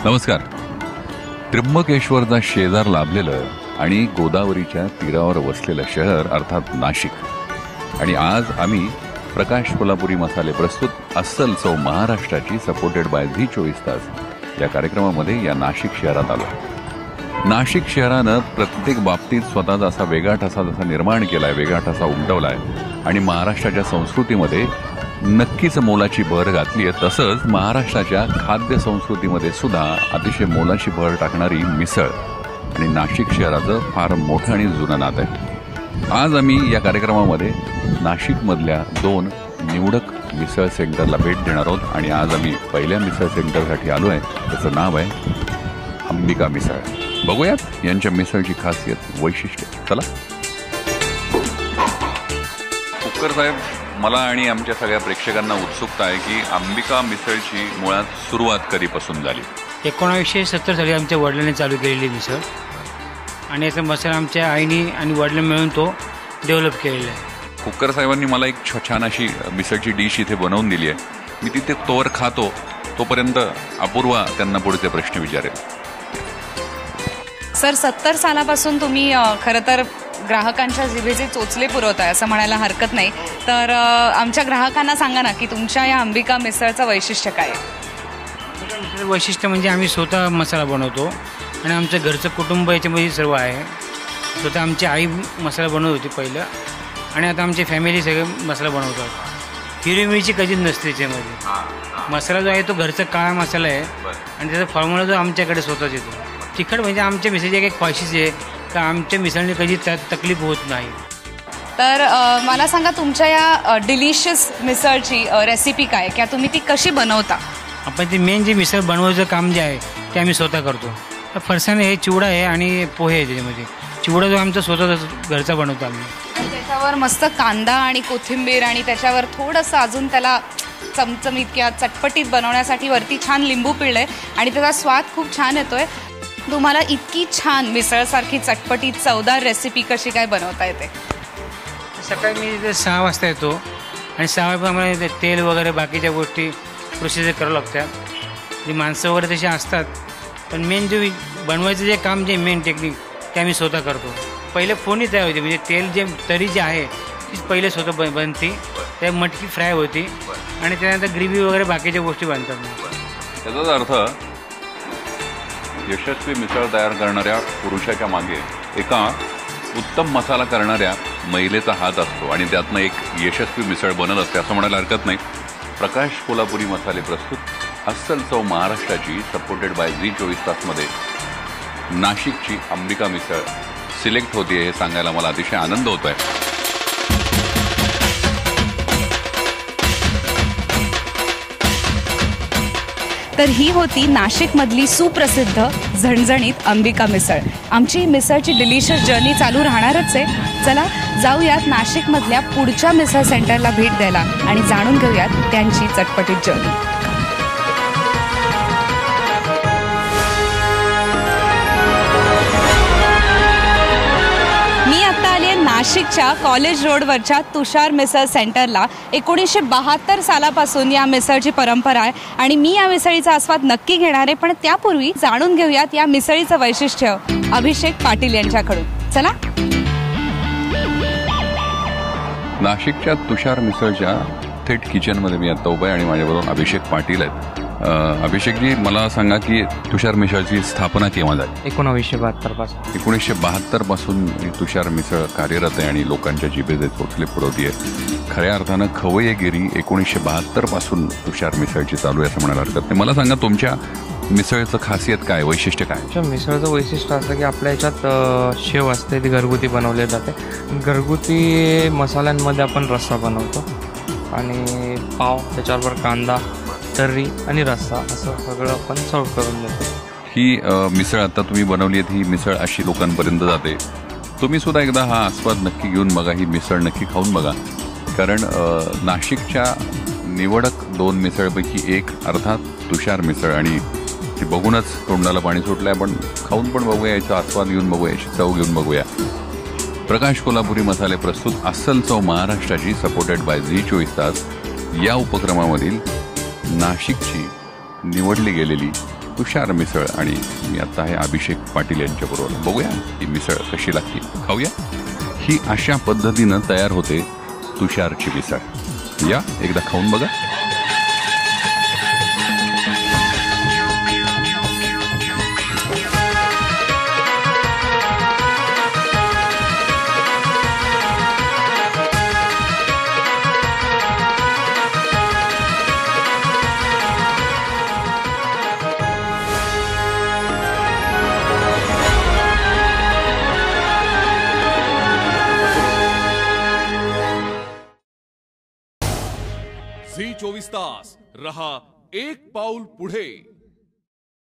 नमस्कार. त्र्यंबकेश्वरचा शेजार लाभलेलं आणि गोदावरीच्या तीरावर वसलेलं शहर अर्थात नाशिक. आणि आज आम्ही प्रकाश कोल्हापुरी मसाले प्रस्तुत अस्सल चव महाराष्ट्राची सपोर्टेड बाय झी 24 तास या कार्यक्रमामध्ये या नाशिक शहरात आलो. नाशिक शहरानं प्रत्येक बाबतीत स्वतःचा असा वेगळा ठसा जसा निर्माण केलाय, वेगळा ठसा उमटवलाय आणि महाराष्ट्राच्या संस्कृतीमध्ये नक्कीच मोलाची भर घातली आहे. तसंच महाराष्ट्राच्या खाद्य संस्कृतीमध्ये सुद्धा अतिशय मोलाची भर टाकणारी मिसळ आणि नाशिक शहराचं फार मोठं आणि जुनं नातं आहे. आज आम्ही या कार्यक्रमामध्ये नाशिकमधल्या 2 निवडक मिसळ सेंटरला भेट देणार आहोत आणि आज आम्ही पहिल्या मिसळ सेंटरसाठी आलो आहे. त्याचं नाव आहे अंबिका मिसळ. बघूयात यांच्या मिसळची खासियत, वैशिष्ट्य. चला. कुकर साहेब, मला आणि आमच्या सगळ्या प्रेक्षकांना उत्सुकता आहे की अंबिका मिसळची मुळात सुरुवात कधीपासून झाली? 1970 साली आमच्या वडिलांनी चालू केलेली मिसळ आणि याचा मसाला आमच्या आईनी आणि वडिलांनी मिळून तो डेव्हलप केलेला आहे. कुकर साहेबांनी मला एक छान अशी मिसळची डिश इथे बनवून दिली आहे. मी तिथे तोवर खातो, तोपर्यंत अपूर्वा त्यांना पुढचे प्रश्न विचारेल. सर, 70 सालापासून तुम्ही खरं तर ग्राहकांच्या जिभेचे चोचले पुरवताय असं म्हणायला हरकत नाही. तर आमच्या ग्राहकांना सांगा ना की तुमच्या या अंबिका मिसळचं वैशिष्ट्य काय आहे? वैशिष्ट्य म्हणजे आम्ही स्वतः मसाला बनवतो आणि आमचं घरचं कुटुंब याच्यामध्ये सर्व आहे. स्वतः आमची आई मसाला बनवत होती पहिलं आणि आता आमची फॅमिली सगळे मसाला बनवतात. हिरवी मिरची कधीच नसते त्याच्यामध्ये. मसाला जो आहे तो घरचा काळा मसाला आहे आणि त्याचा फॉर्म्युला जो आमच्याकडे स्वतःच येतो. तिखट म्हणजे आमच्या मिसळची एक ख्वाहिश आहे का आमच्या मिसळने कधी त्यात तकलीफ होत नाही. तर मला सांगा तुमच्या या डिलिशियस मिसळची रेसिपी काय, किंवा तुम्ही ती कशी बनवता? आपण ते मेन जे मिसळ बनवायचं काम जे आहे ते आम्ही स्वतः करतो. फरसाण हे चिवडा आहे आणि पोहे आहे. त्याच्यामध्ये चिवडा जो आमचा स्वतः घरचा बनवतो आम्ही. त्याच्यावर मस्त कांदा आणि कोथिंबीर आणि त्याच्यावर थोडंसं अजून त्याला चमचमीत किंवा चटपटीत बनवण्यासाठी वरती छान लिंबू पिळलंय आणि त्याचा स्वाद खूप छान येतोय. तुम्हाला इतकी छान मिसळसारखी चटपटीत चवदार रेसिपी कशी काय बनवता येते? सकाळी मी 6 वाजता येतो आणि 6 वाजता तेल वगैरे बाकीच्या गोष्टी प्रोसिजर करावं लागतात. जी माणसं वगैरे तशी असतात, पण मेन जे बनवायचं जे काम जे मेन टेक्निक ते आम्ही स्वतः करतो. पहिले फोनी तयार होती, म्हणजे तेल जे तरी जे आहे तीच पहिले स्वतः बनते. त्या मटकी फ्राय होती आणि त्यानंतर ग्रेव्ही वगैरे बाकीच्या गोष्टी बनतात. त्याचाच अर्थ यशस्वी मिसळ तयार करणाऱ्या पुरुषाच्या मागे एका उत्तम मसाला करणाऱ्या महिलेचा हात असतो आणि त्यातनं एक यशस्वी मिसळ बनत असते असं म्हणायला हरकत नाही. प्रकाश कोल्हापुरी मसाले प्रस्तुत अस्सल चव महाराष्ट्राची सपोर्टेड बाय झी 24 तासमध्ये नाशिकची अंबिका मिसळ सिलेक्ट होते हे सांगायला मला अतिशय आनंद होत आहे. तर ही होती नाशिकमधली सुप्रसिद्ध झणझणीत अंबिका मिसळ. आमची मिसळची डिलिशियस जर्नी चालू राहणारच आहे. चला जाऊयात नाशिकमधल्या पुढच्या मिसळ सेंटरला भेट द्यायला आणि जाणून घेऊयात त्यांची चटपटीत जर्नी. मी आता आली आहे नाशिकच्या कॉलेज रोडवरच्या तुषार मिसळ सेंटरला. 1972 सालापासून या मिसळची परंपरा आहे आणि मी या मिसळीचा आस्वाद नक्की घेणार आहे. पण त्यापूर्वी जाणून घेऊयात या मिसळीचं वैशिष्ट्य अभिषेक पाटील यांच्याकडून. चला. नाशिकच्या तुषार मिसळच्या थेट किचनमध्ये मी आता उभा आहे आणि माझ्याबरोबर अभिषेक पाटील आहेत. अभिषेकजी, मला सांगा की तुषार मिसळची स्थापना केव्हा झाली? 1972 पासून. 1972 पासून तुषार मिसळ कार्यरत आहे आणि लोकांच्या जिभेचे चोचले पुरवते. खऱ्या अर्थानं खवय्यगिरी 1972 पासून तुषार मिसळची चालू आहे असं म्हणायला हरकत नाही. मला सांगा तुमच्या मिसळचं खासियत काय, वैशिष्ट्य काय? मिसळचं वैशिष्ट्य असं की आपल्या ह्याच्यात शेव असते, ती घरगुती बनवली जाते. घरगुती मसाल्यांमध्ये आपण रस्सा बनवतो आणि पाव, त्याच्याबरोबर कांदा, तर्री आणि रस्सा असं सगळं आपण सर्व करून देतो. ही मिसळ आता तुम्ही बनवली आहे, ही मिसळ अशी लोकांपर्यंत जाते. तुम्ही सुद्धा एकदा हा आस्वाद नक्की घेऊन बघा, ही मिसळ नक्की खाऊन बघा. कारण नाशिकच्या निवडक 2 मिसळपैकी एक अर्थात तुषार मिसळ आणि ती बघूनच तोंडाला पाणी सुटलं आहे. पण खाऊन पण बघूया, याचा आस्वाद घेऊन बघूया, याची चव घेऊन बघूया. प्रकाश कोल्हापुरी मसाले प्रस्तुत अस्सल चव महाराष्ट्राची सपोर्टेड बाय झी 24 तास या उपक्रमामधील नाशिकची निवडली गेलेली तुषार मिसळ आणि मी आता आहे अभिषेक पाटील यांच्याबरोबर. बघूया ही मिसळ कशी लागते, खाऊया. ही अशा पद्धतीनं तयार होते तुषारची मिसळ. या एकदा खाऊन बघा. झी 24 तास रहा एक पाऊल पुढे.